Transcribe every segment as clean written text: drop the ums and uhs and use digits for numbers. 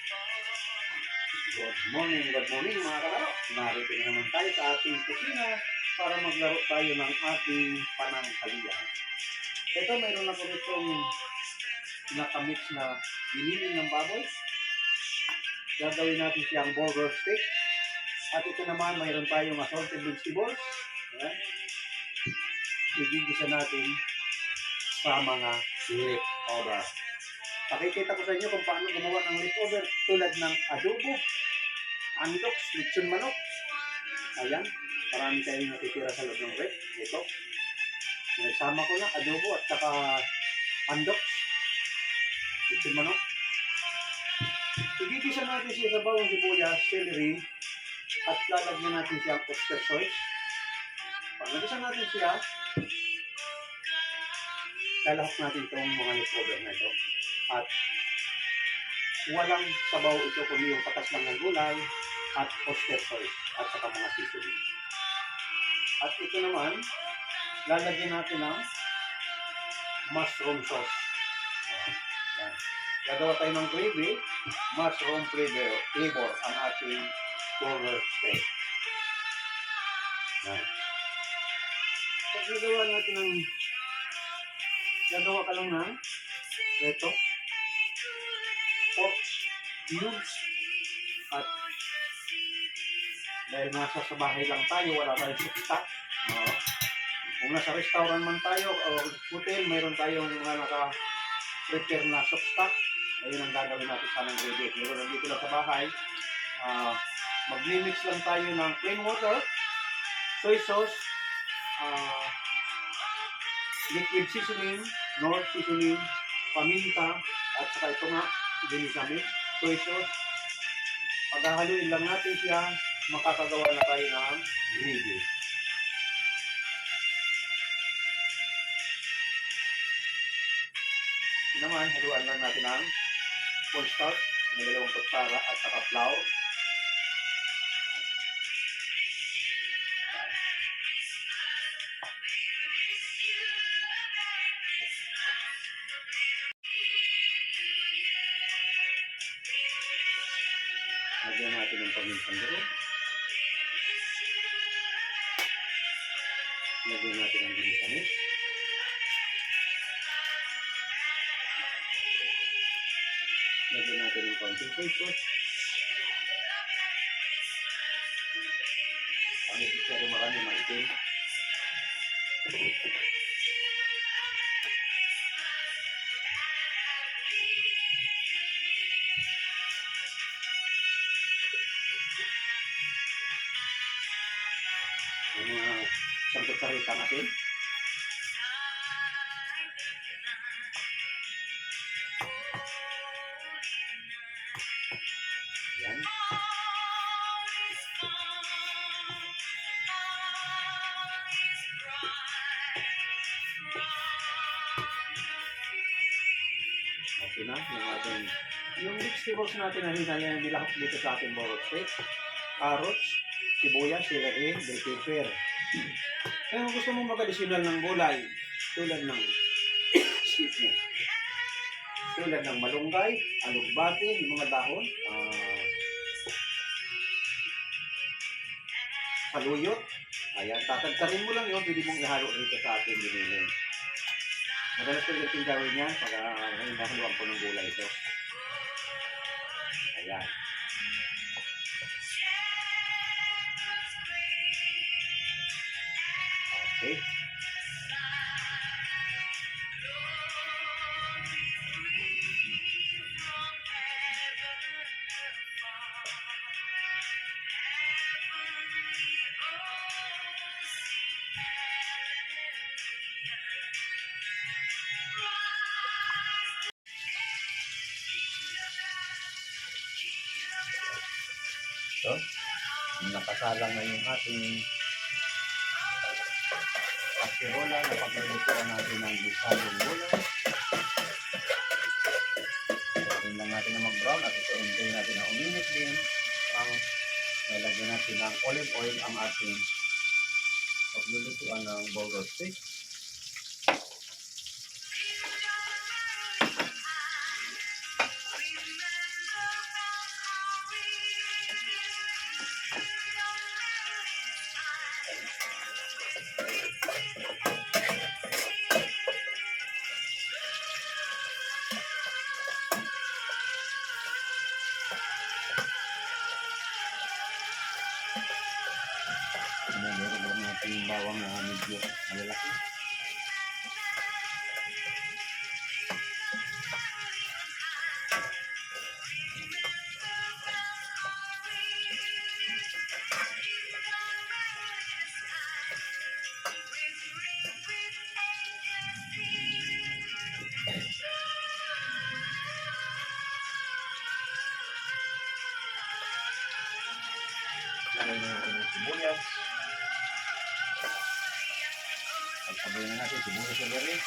Good morning mga kalaro. Narito na naman tayo sa ating kusina para maglaro tayo ng ating panangkalian. Ito, mayroon ako itong nakamix na giniling ng baboy. Gagawin natin siyang burger steak. At ito naman, mayroon tayong assorted vegetables. Ayan. Igigisa natin sa mga leftover. Pakikita ko sa inyo kung paano gumawa ng leftover tulad ng adobo, andoks, lechon manok. Ayan, marami tayong natitira sa loob ng rep. Ito. Nagsama ko na adobo at saka andoks, lechon manok. Igigisa natin siya sa bawang sibuyas, celery, at lalagyan natin siya ang oyster sauce. Pag nagisa natin siya, lalahok natin itong mga leftover na ito. At walang sabaw ito kundi yung patas lang ng gulay at oyster sauce at saka mga seasoning. At ito naman, lalagyan natin ng mushroom sauce. Ayan. Gagawa tayo ng gravy, mushroom flavor ang ating burger steak. Ayan. Pag gagawa natin ng gagawa ka lang ng ito, pork cubes, at dahil nasa sa bahay lang tayo, wala tayong stock. Kung nasa restaurant man tayo o hotel, mayroon tayong mga naka-prepare na soft stock. Ayun ang gagawin natin sa ng gravy. Pero nandito lang sa bahay, mag-mix lang tayo ng plain water, soy sauce, liquid seasoning, nor seasoning, paminta, at saka ito nga, ginisami, soy sauce. Paghahaluin lang natin siya, makakagawa na tayo ng gravy. Ito naman, haluan lang natin ang cornstarch, may 2 kutsara at saka flour. Lagyan natin ng pamintang duro. Lagyan natin ng ginisamis. Lagyan natin ng konting soy sauce. Pangit siya rin marami maitim. Mga isang kutsaritang asin. Yan. Okay na, yung vegetables natin na nilahok dito sa ating burger steak. Carrots, sibuyas, celery, bell pepper. Kaya kung gusto mong mag-additional ng gulay, tulad ng tulad ng malunggay, alugbati, yung mga dahon, saluyot, ayan, tatagtarin mo lang yun, pwede mong ihalo dito sa ating giniling. Madalas ko yung gawin yan pag nahaluan ko ng gulay ito. Ayan. Okay. So, nakasalang na yung ating kaserola na paglulutuan natin ng bisalong gulay. Ito lang natin na mag-brown at ito rin natin na uminit din ang nalagyan natin ng olive oil ang ating paglulutuan ng burger steak. bawang na medyo malalaki. Lagay na natin yung sibuyas. Pagsabayin na natin sibuyas na rin.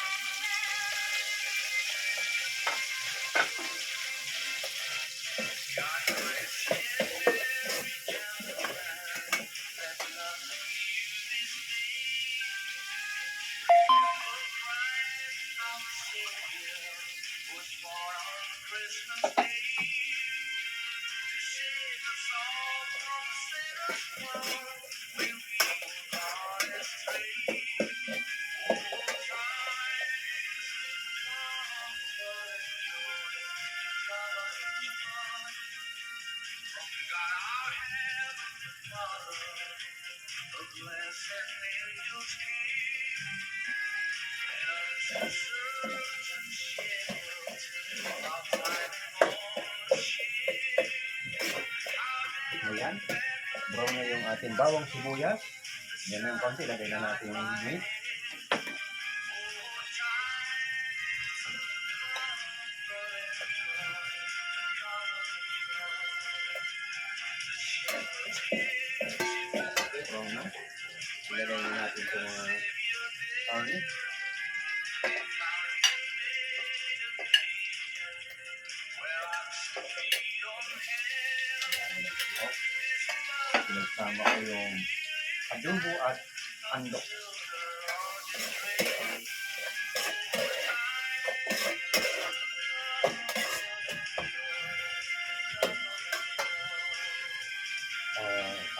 Ayan, brown na yung ating bawang sibuyas. Yan na yung konti, lagay na natin yung meat. Brown na. Ilagay na natin itong mga karne. Pinagsama ko yung adobo at andok.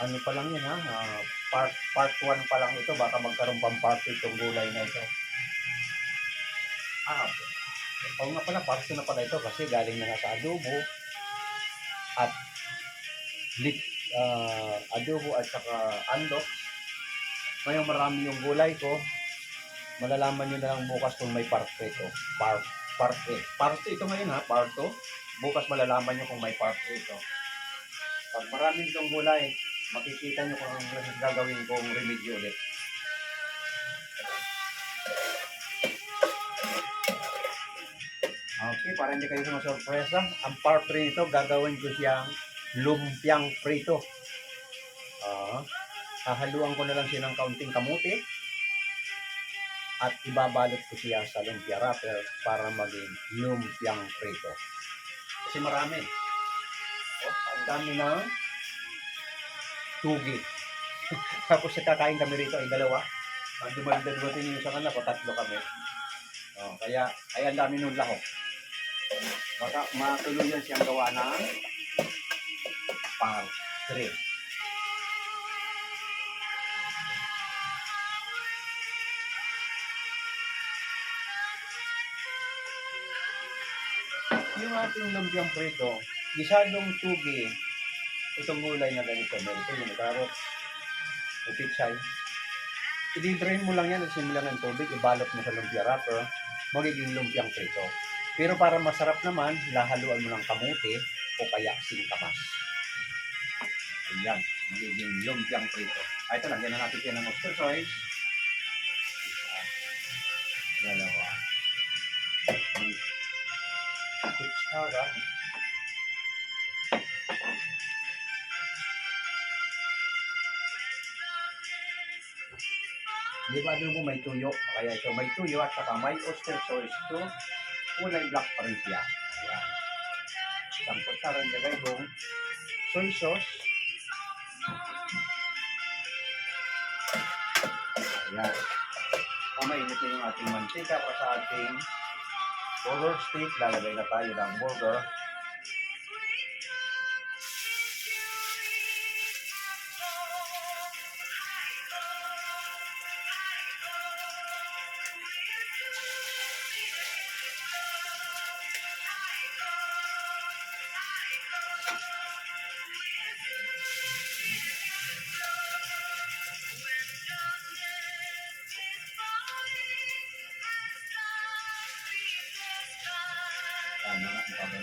Ano pa lang yun ha, part 1 pa lang ito, baka magkaroon pang part 2 itong gulay na ito. Oo nga pala, part 2 na pala ito kasi galing na nga sa adobo at adobo at saka andok. Ngayong marami yung gulay ko, malalaman nyo na lang bukas kung may part 3 ito. Part 3. Part 2 ito ngayon ha, part 2. Bukas malalaman nyo kung may part 3 ito. Pag marami itong gulay, makikita nyo kung ano gagawin kong remedyo ulit. Okay, para hindi kayo sumasorpresa, ang part 3 nito, gagawin ko siyang lumpiang prito. Hahaluan ko na lang siya ng kaunting kamuti at ibabalot ko siya sa lumpia wrapper para maging lumpiang prito. Kasi marami. Ang dami ng tugi. Tapos kakain kami rito ay dalawa. Ang dumadagdatin yung sa kanila, patatlo kami. Kaya ay ang dami nung lahok. Baka matuluyan siyang gawa ng part 3. Yung ating lumpiang prito, gisadong tugi, itong gulay na ganito, ito yung carrot, yung pichay. I-drain mo lang yan at simulan ng tubig, ibalot mo sa lumpia wrapper, magiging lumpiang prito. Pero para masarap naman, lahaluan mo ng kamuti o kaya singkamas. Ayan, magiging lumpiang prito. Ito, lagyan na natin yan ng oyster sauce. Dalawa. Kutsara. Di ba doon mo may tuyo? Kaya ito may tuyo at saka may oyster sauce. Ito, kulay black pa rin siya. Ayan. Isang kutsara nilagay kong soy sauce. Ayan. Mainit na yung ating mantika para sa ating burger stick. Lalagay na tayo ng burger.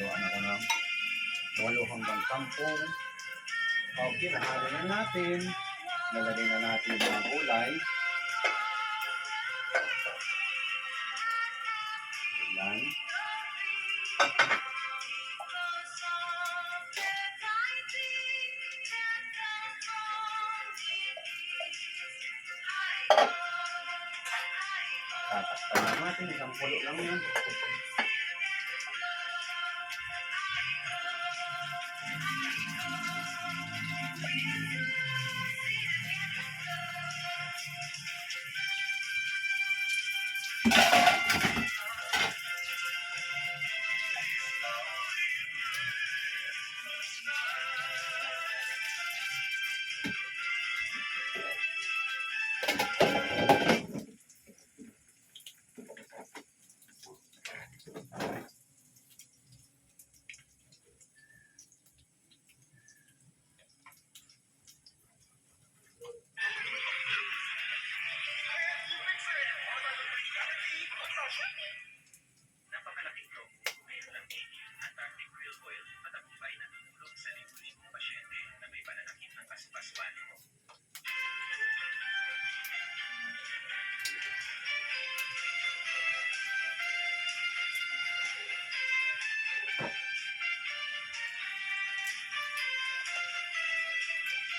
nagawaan ako ng 8 hanggang 10. Okay, nahalo na natin. Nalagay na natin yung mga gulay. Ayan. Tatakpan lang natin, isang pulo lang yan.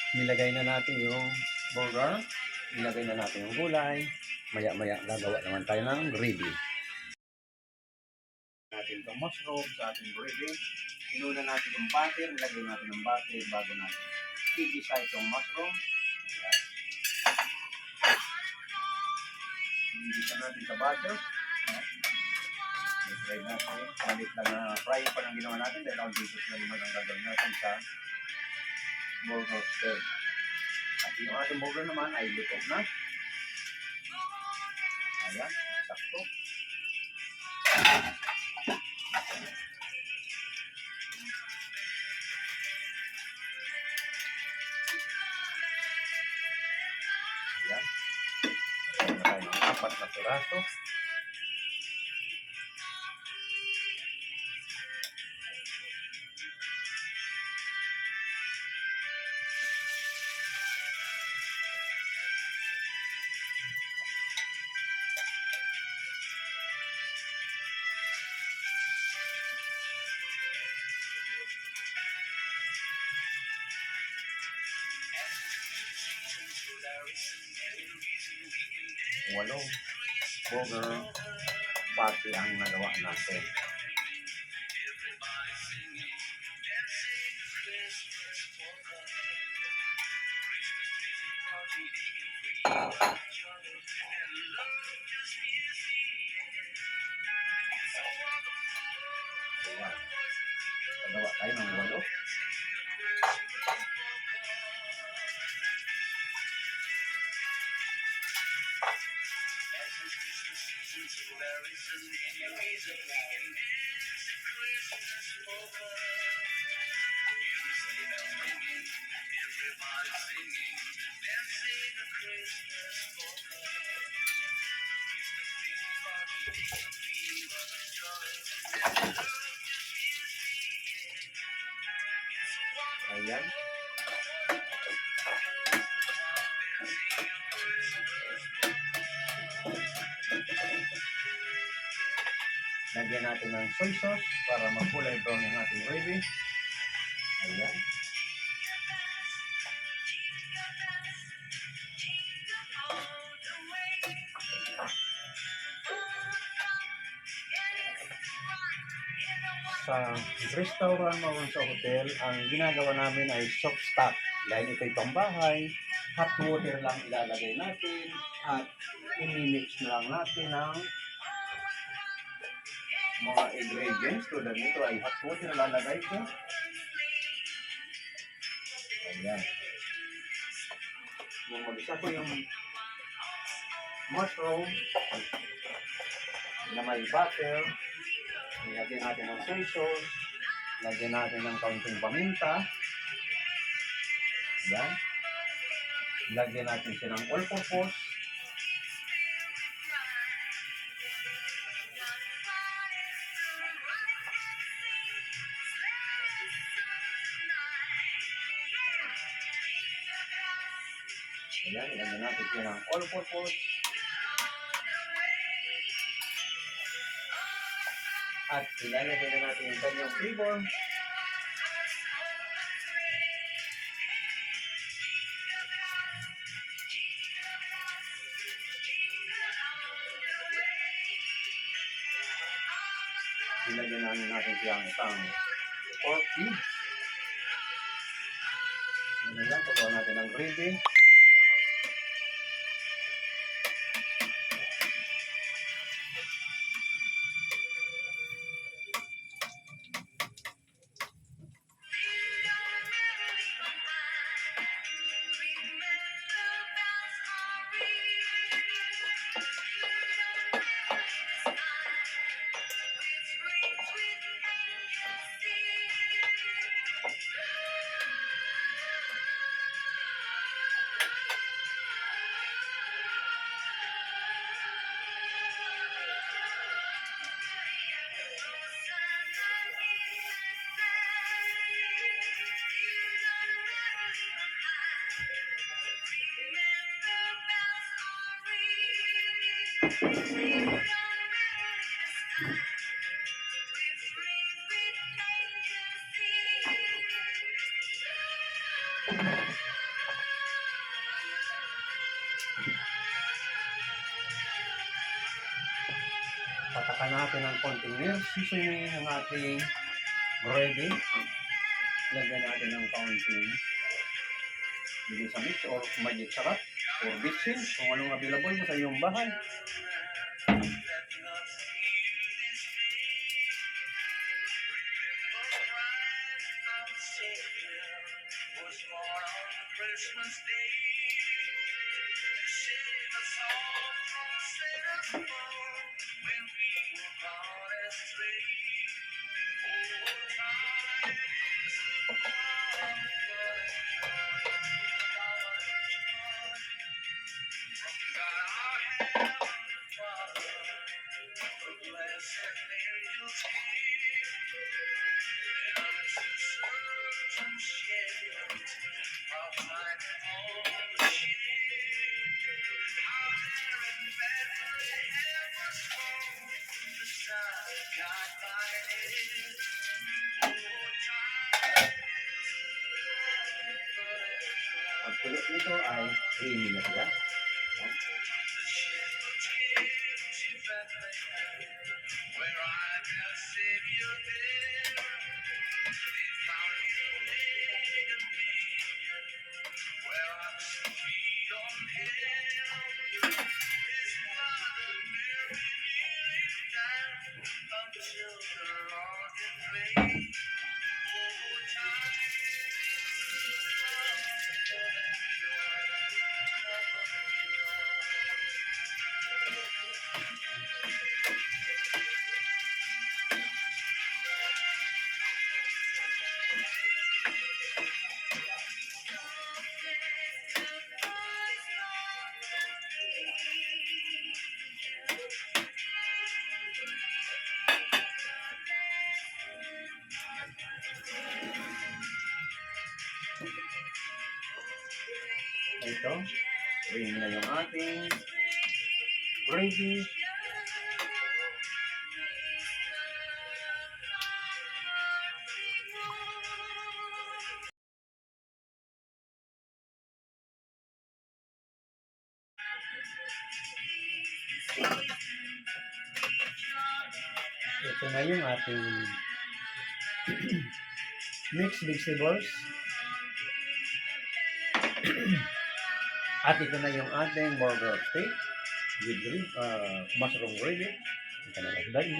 Nilagay na natin yung burger. Nilagay na natin yung gulay. Maya-maya gagawa naman tayo ng gravy. Natin itong mushroom sa ating gravy. Inuna natin yung butter. Nilagay natin yung butter bago natin igisa itong mushroom. Ayan. Igisa natin sa butter. I-fry natin. Malit lang na fry pa ng ginawa natin dahil ang dito na naman ang gagawin natin sa burger steak. At yung ating burger naman ay luto na. Ayan, sakto. Ayan. Ayan na tayo ng 4 na piraso. Walong burger patty ang nagawa natin. Ayan. Nagawa tayo ng 8. Ayan. Lagyan natin ng soy sauce para magkulay brown yung ating gravy. Ayan. Sa restaurant o sa hotel, ang ginagawa namin ay soft stock. Dahil ito'y pambahay, hot water lang ilalagay natin at i-mix na lang natin ng mga ingredients. Tulad nito ay hot water lalagay ko. Ayan. Nung mag-isa ko yung mushroom na may butter, ilagyan natin ng soy sauce, lagyan natin ng kaunting paminta. Ayan. Lagyan natin siya ng all-purpose. Ayan, ilagyan natin siya ng all-purpose. At ilalagay na natin yung kanyang flavor. Ilagyan natin siyang isang pork cubes. Ano yan, pagawa natin ng gravy. Patakan natin ng konting milk seasoning ng ating gravy. Lagyan natin ng kaunting mix or magic sarap or bitchin kung anong available mo sa iyong bahay. Christmas Day, save us all from sin and fall when we were gone astray. Oh, time is a from God our Heavenly Father, the blessed angels came, and to certain shade. I'll find all the shame. How there in Bethlehem was born the Son of God by name. Oh, time is Ang kulot nito ay creamy na siya. the shepherds came to Bethlehem, where our Savior there. They found him laid in manger, where ox feed on him. His mother Mary kneeling down until the organ played. Oh, time is full of Ito, creamy na yung ating gravy. Ito na yung ating mixed vegetables. At ito na yung ating burger steak with mushroom gravy. Ito na lang dali.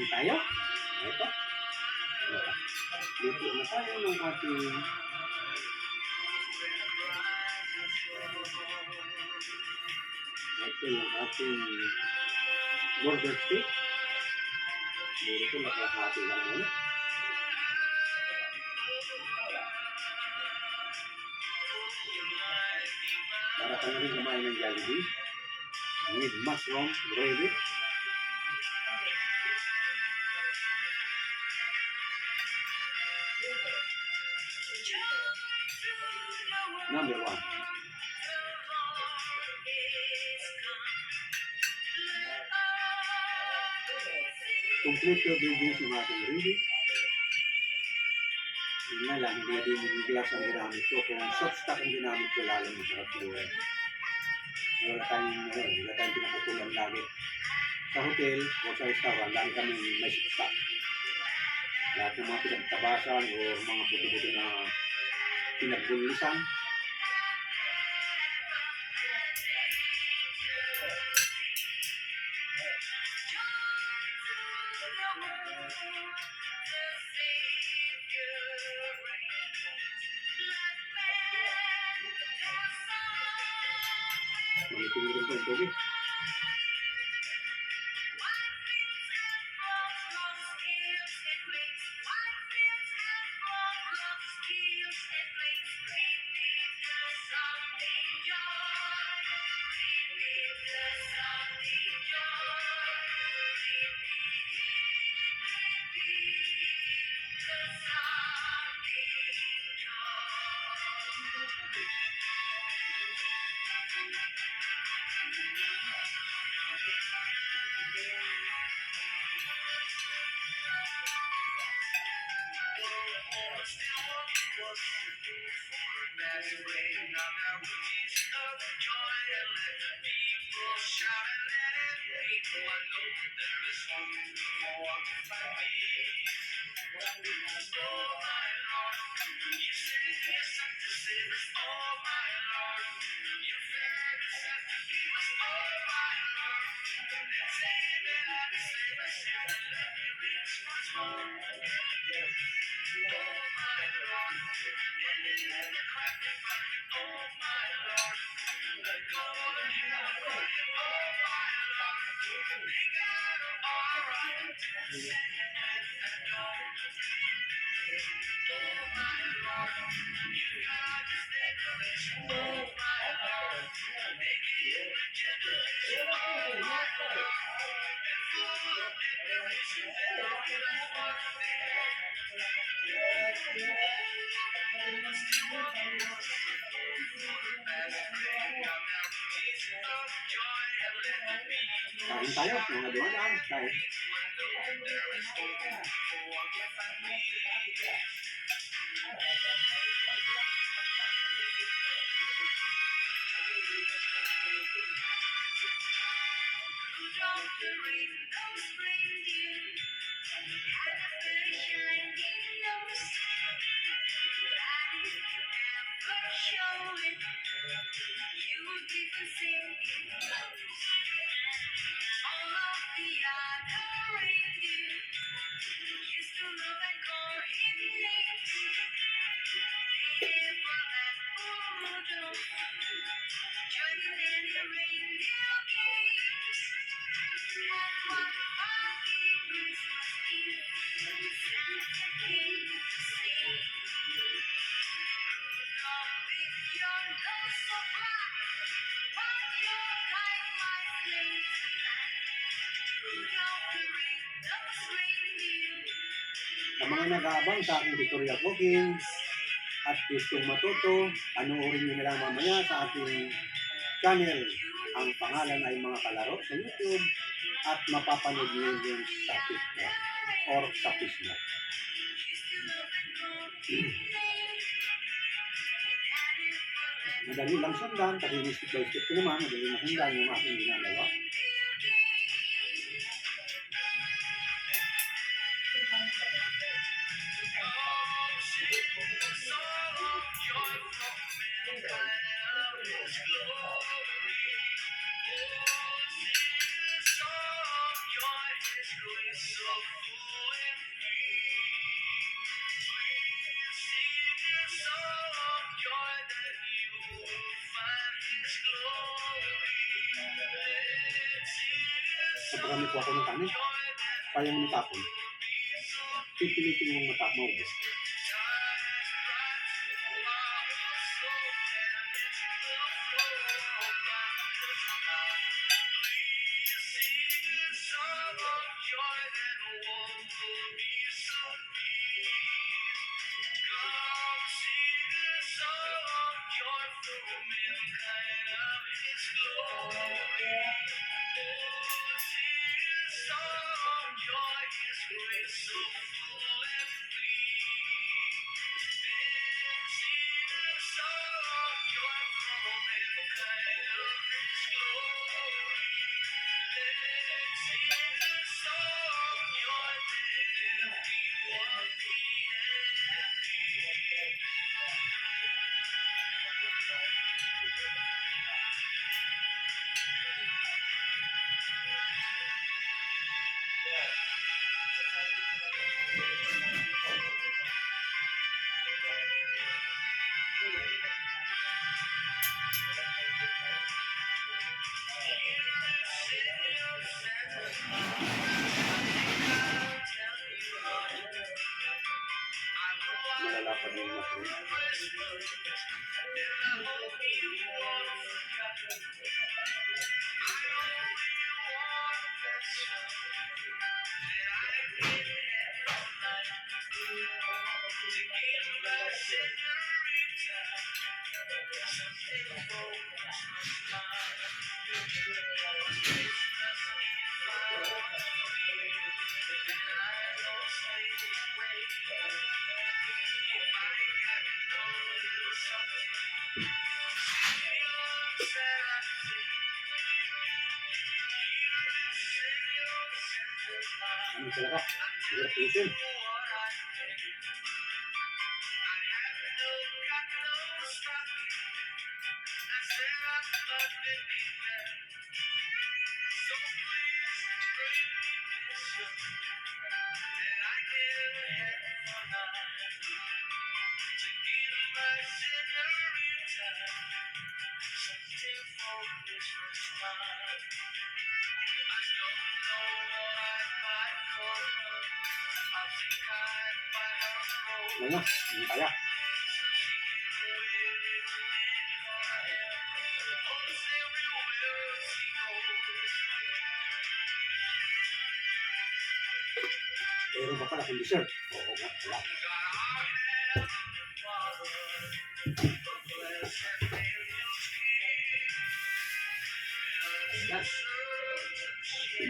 Kain tayo. Ito. Luto na tayo ng ating ito yung ating burger steak. Siguro ito nakahati lang muna. Para ka na rin kumain ng Jollibee with mushroom gravy. Number 1. Complete your buildings yung ating gravy. Yun nga lang, hindi din glass ang ginamit ko. Kung soft stock ang ginamit ko, lalong masarap buhay. Wala tayong pinakukulan lagi. Sa hotel o sa restaurant, lagi kami may soft stock. Lahat ng mga pinagtabasan o mga buto-buto na pinagbulisan. Manitin rin po yung tubig. Kain tayo, mga dumadaan. Kain. Sa mga nag-aabang sa aking tutorial cooking at gustong matuto, panoorin nyo na lang mamaya sa ating channel. Ang pangalan ay Mga Kalaro sa YouTube at mapapanood nyo yun sa TikTok or sa Facebook. Madali lang sundan, kasi step by step ko naman, madali na sundan yung aking ginagawa. Sa pagkamit ko ako ng kanin, kaya mo natapon. Pipilitin mong matapon mo. Malalapan yung mushroom. Ano talaga? Hirap pusin. Ano? Hindi kaya. Meron pa pala kung dessert. Oo nga, wala. Yan.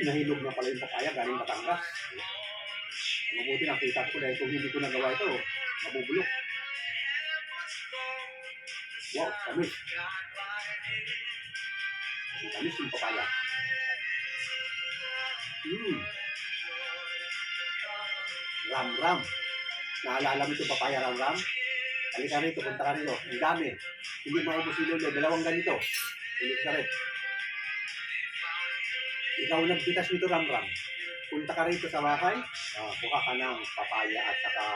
Nahilog na pala yung papaya galing Batangas. Mabuti nakita ko dahil kung hindi ko nagawa ito, mabubulok. Wow, tamis. Tamis yung papaya. Ram-ram. Naalala mo itong papaya ram-ram? Halika rito, punta ka rito. Ang dami. Hindi maubos yung lolo. Dalawang ganito. Ulit ka rin. Ikaw nagbitas nito ram-ram. Punta ka rito sa wakay. Kuha ka ng papaya at saka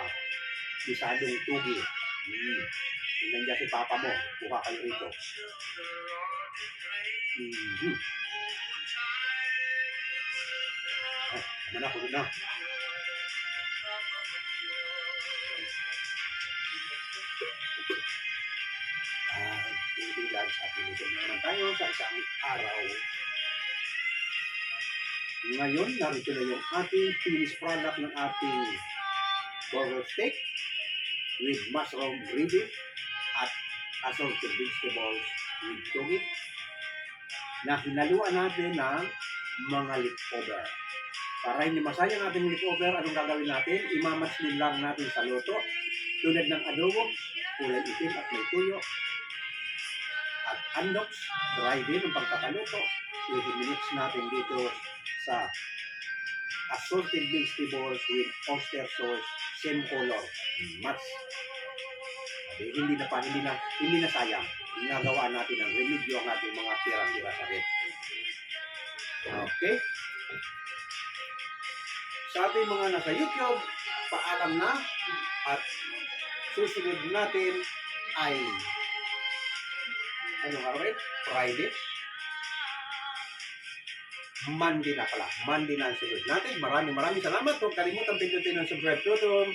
bisadong tugi. Nandiyan si papa mo. Kuha kayo rito. Tama na, puno na. Lunch at luto na naman tayo sa isang araw. Ngayon, narito na yung ating finished product ng ating burger steak with mushroom gravy at assorted vegetables with togi na hinaluan natin ng mga leftover. Para hindi masayang ating leftover, anong gagawin natin? Imamatslin lang natin sa luto tulad ng adobo, kulay itim at may tuyo. At andox, dry din ang pagkakaluto. 20 minutes natin dito sa assorted vegetables with oyster sauce, same color, match. Hindi na sayang. Ginagawa natin ang remedyo ang ating mga tira-tira sa red. Okay? Sa ating mga nasa YouTube, paalam na at susunod natin ay ano nga rin? Friday? Monday na pala. Monday na ang sunod natin. Maraming salamat. Huwag kalimutan pindutin ang subscribe button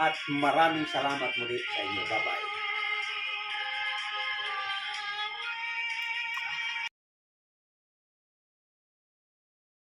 at maraming salamat muli sa inyo. Bye-bye.